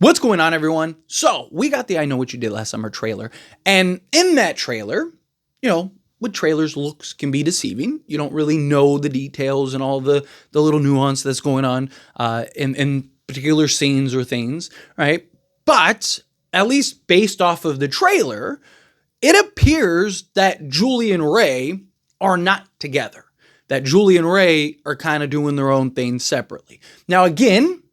What's going on, everyone? So we got the I Know What You Did Last Summer trailer. And in that trailer, with trailers, looks can be deceiving. You don't really know the details and all the little nuance that's going on in particular scenes or things, right? But at least based off of the trailer, it appears that Julie and Ray are not together. That Julie and Ray are kind of doing their own thing separately. Now, again,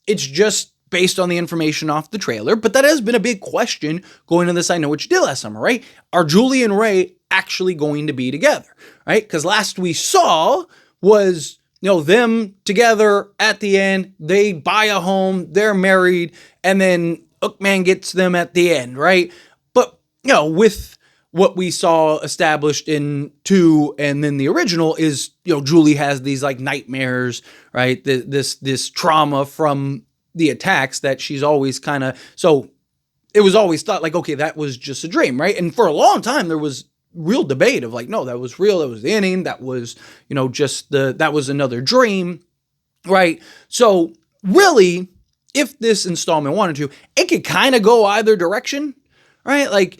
it's just based on the information off the trailer, but that has been a big question going into this I Know What You Did Last Summer, right? Are Julie and Ray actually going to be together, right? Because last we saw was, them together at the end. They buy a home, they're married, and then Hookman gets them at the end, right? But, with what we saw established in 2 and then the original is, Julie has these like nightmares, right? This trauma from the attacks that she's always so it was always thought like, okay, that was just a dream, right? And for a long time, there was real debate of like, no, that was real. That was the ending. That was, that was another dream, right? So really, if this installment wanted to, it could kind of go either direction, right? Like,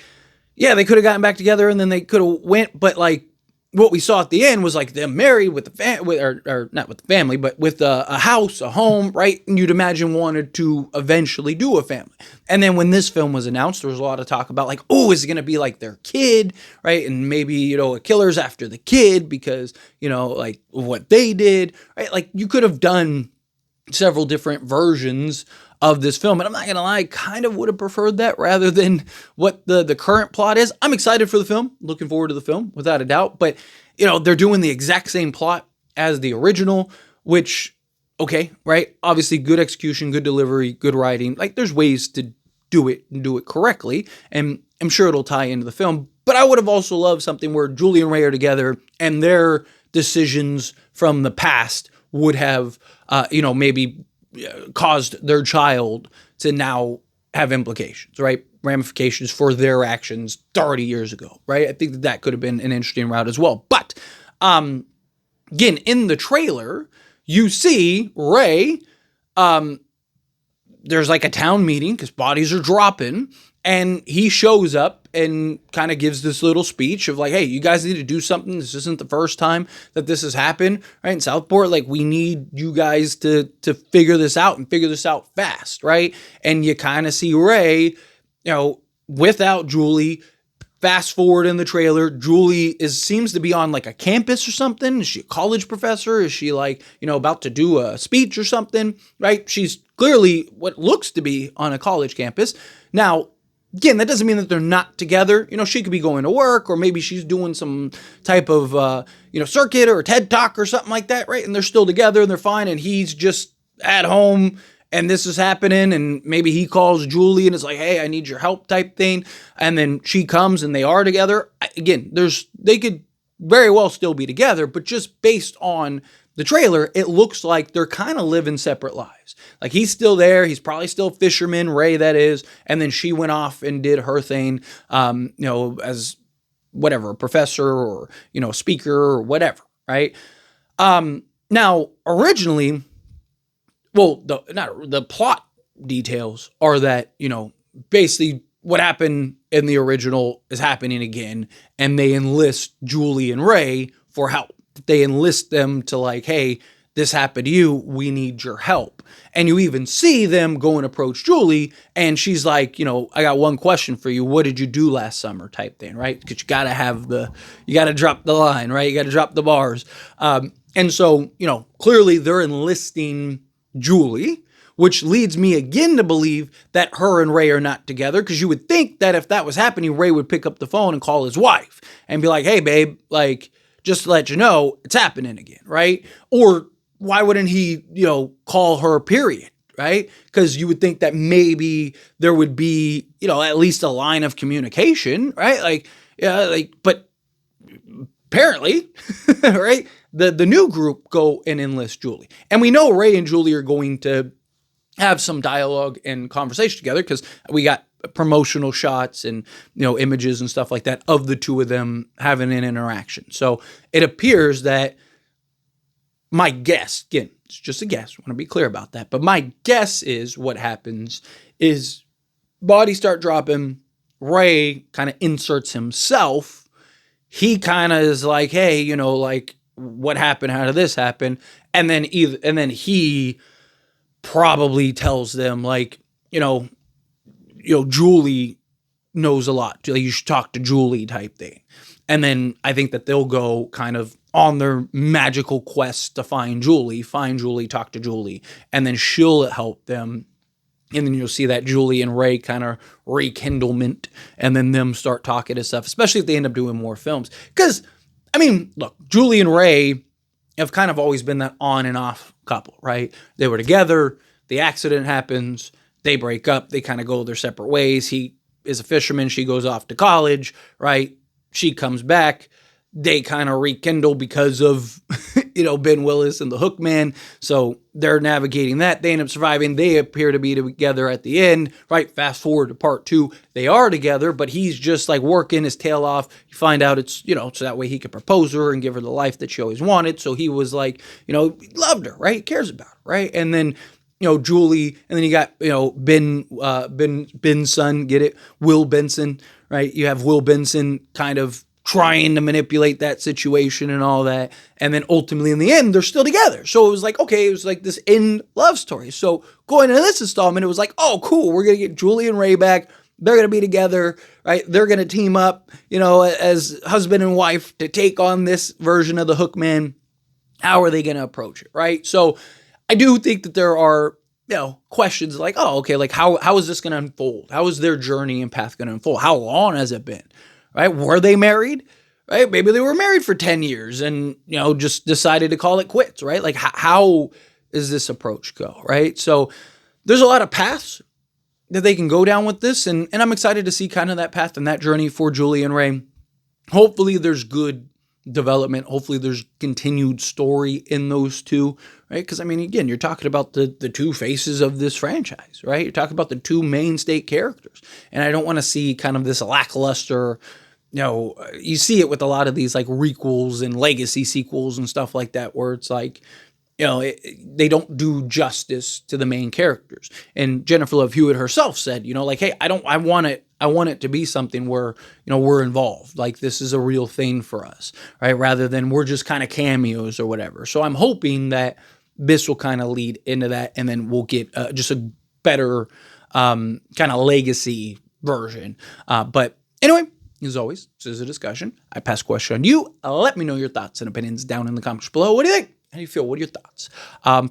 yeah, they could have gotten back together and then they could have went, but like, what we saw at the end was like them married with the or not with the family, but with a house, a home, right? And you'd imagine wanted to eventually do a family. And then when this film was announced, there was a lot of talk about like, oh, is it going to be like their kid, right? And maybe, a killer's after the kid because, like what they did, right? Like you could have done several different versions of this film. And I'm not going to lie, kind of would have preferred that rather than what the current plot is. I'm excited for the film, looking forward to the film without a doubt. But, they're doing the exact same plot as the original, which, okay, right? Obviously good execution, good delivery, good writing. Like there's ways to do it and do it correctly. And I'm sure it'll tie into the film. But I would have also loved something where Julie and Ray are together and their decisions from the past would have, maybe caused their child to now have implications, right? Ramifications for their actions 30 years ago, right? I think that could have been an interesting route as well. But again, in the trailer, you see Ray, there's like a town meeting because bodies are dropping, and he shows up and kind of gives this little speech of like, hey, you guys need to do something. This isn't the first time that this has happened, right? In Southport, like we need you guys to figure this out and figure this out fast, right? And you kind of see Ray, without Julie. Fast forward in the trailer, Julie seems to be on like a campus or something. Is she a college professor? Is she like, about to do a speech or something, right? She's clearly what looks to be on a college campus. Now, again, that doesn't mean that they're not together. She could be going to work or maybe she's doing some type of, circuit or a TED Talk or something like that, right? And they're still together and they're fine. And he's just at home and this is happening. And maybe he calls Julie and it's like, hey, I need your help type thing. And then she comes and they are together. Again, they could very well still be together, but just based on the trailer, it looks like they're kind of living separate lives. Like he's still there. He's probably still a fisherman, Ray, that is. And then she went off and did her thing, as whatever, a professor or, speaker or whatever, right? Now, originally, the plot details are that, basically what happened in the original is happening again. And they enlist Julie and Ray for help. They enlist them to like, hey, this happened to you. We need your help. And you even see them go and approach Julie. And she's like, I got one question for you. What did you do last summer type thing, right? Because you got to drop the line, right? You got to drop the bars. And so, clearly they're enlisting Julie, which leads me again to believe that her and Ray are not together. Because you would think that if that was happening, Ray would pick up the phone and call his wife and be like, hey, babe, like, just to let you know, it's happening again, right? Or why wouldn't he, call her, period, right? Because you would think that maybe there would be, at least a line of communication, right? But apparently, right, the new group go and enlist Julie. And we know Ray and Julie are going to have some dialogue and conversation together because we got promotional shots and, images and stuff like that of the two of them having an interaction. So it appears that my guess, again, It's just a guess. I want to be clear about that. But my guess is what happens is bodies start dropping. Ray kind of inserts himself. He kind of is like, hey, like, what happened? How did this happen? And then he probably tells them, like, Julie knows a lot. Like, you should talk to Julie type thing. And then I think that they'll go kind of on their magical quest to find Julie, talk to Julie, and then she'll help them. And then you'll see that Julie and Ray kind of rekindlement, and then them start talking and stuff, especially if they end up doing more films. Because, I mean, look, Julie and Ray have kind of always been that on and off couple, right? They were together, the accident happens, they break up, they kind of go their separate ways. He is a fisherman, she goes off to college, right? She comes back, they kind of rekindle because of, Ben Willis and the Hook Man. So they're navigating that. They end up surviving. They appear to be together at the end, right? Fast forward to part 2. They are together, but he's just like working his tail off. You find out it's, so that way he could propose to her and give her the life that she always wanted. So he was like, loved her, right? He cares about her, right? And then, Julie, and then you got, Ben's son, get it? Will Benson, right? You have Will Benson kind of trying to manipulate that situation and all that. And then ultimately in the end, they're still together. So it was like, okay, it was like this end love story. So going into this installment, it was like, oh, cool. We're going to get Julie and Ray back. They're going to be together, right? They're going to team up, as husband and wife to take on this version of the Hook Man. How are they going to approach it, right? So I do think that there are, questions like, oh, okay, like how is this going to unfold? How is their journey and path going to unfold? How long has it been? Right? Were they married? Right? Maybe they were married for 10 years and, just decided to call it quits, right? Like, how does this approach go, right? So there's a lot of paths that they can go down with this. And I'm excited to see kind of that path and that journey for Julie and Ray. Hopefully there's good development. Hopefully there's continued story in those two, right? Because, I mean, again, you're talking about the two faces of this franchise, right? You're talking about the two mainstay characters. And I don't want to see kind of this lackluster, you see it with a lot of these like requels and legacy sequels and stuff like that, where it's like, they don't do justice to the main characters. And Jennifer Love Hewitt herself said, like, hey, I want it to be something where, we're involved. Like, this is a real thing for us, right? Rather than we're just kind of cameos or whatever. So I'm hoping that this will kind of lead into that, and then we'll get just a better kind of legacy version. But anyway, as always, this is a discussion. I pass the question on you. Let me know your thoughts and opinions down in the comments below. What do you think? How do you feel? What are your thoughts?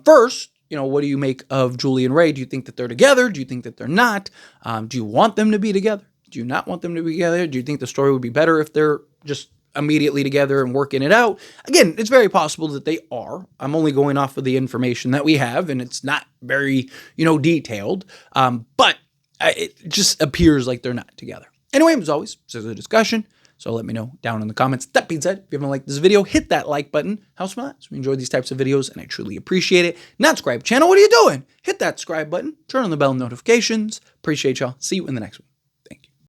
First, what do you make of Julie and Ray? Do you think that they're together? Do you think that they're not? Do you want them to be together? Do you not want them to be together? Do you think the story would be better if they're just immediately together and working it out? Again, it's very possible that they are. I'm only going off of the information that we have, and it's not very, detailed. But it just appears like they're not together. Anyway, as always, this is a discussion. So let me know down in the comments. That being said, if you haven't liked this video, hit that like button. Helps me out. So we enjoy these types of videos, and I truly appreciate it. Not subscribe channel, what are you doing? Hit that subscribe button. Turn on the bell notifications. Appreciate y'all. See you in the next one.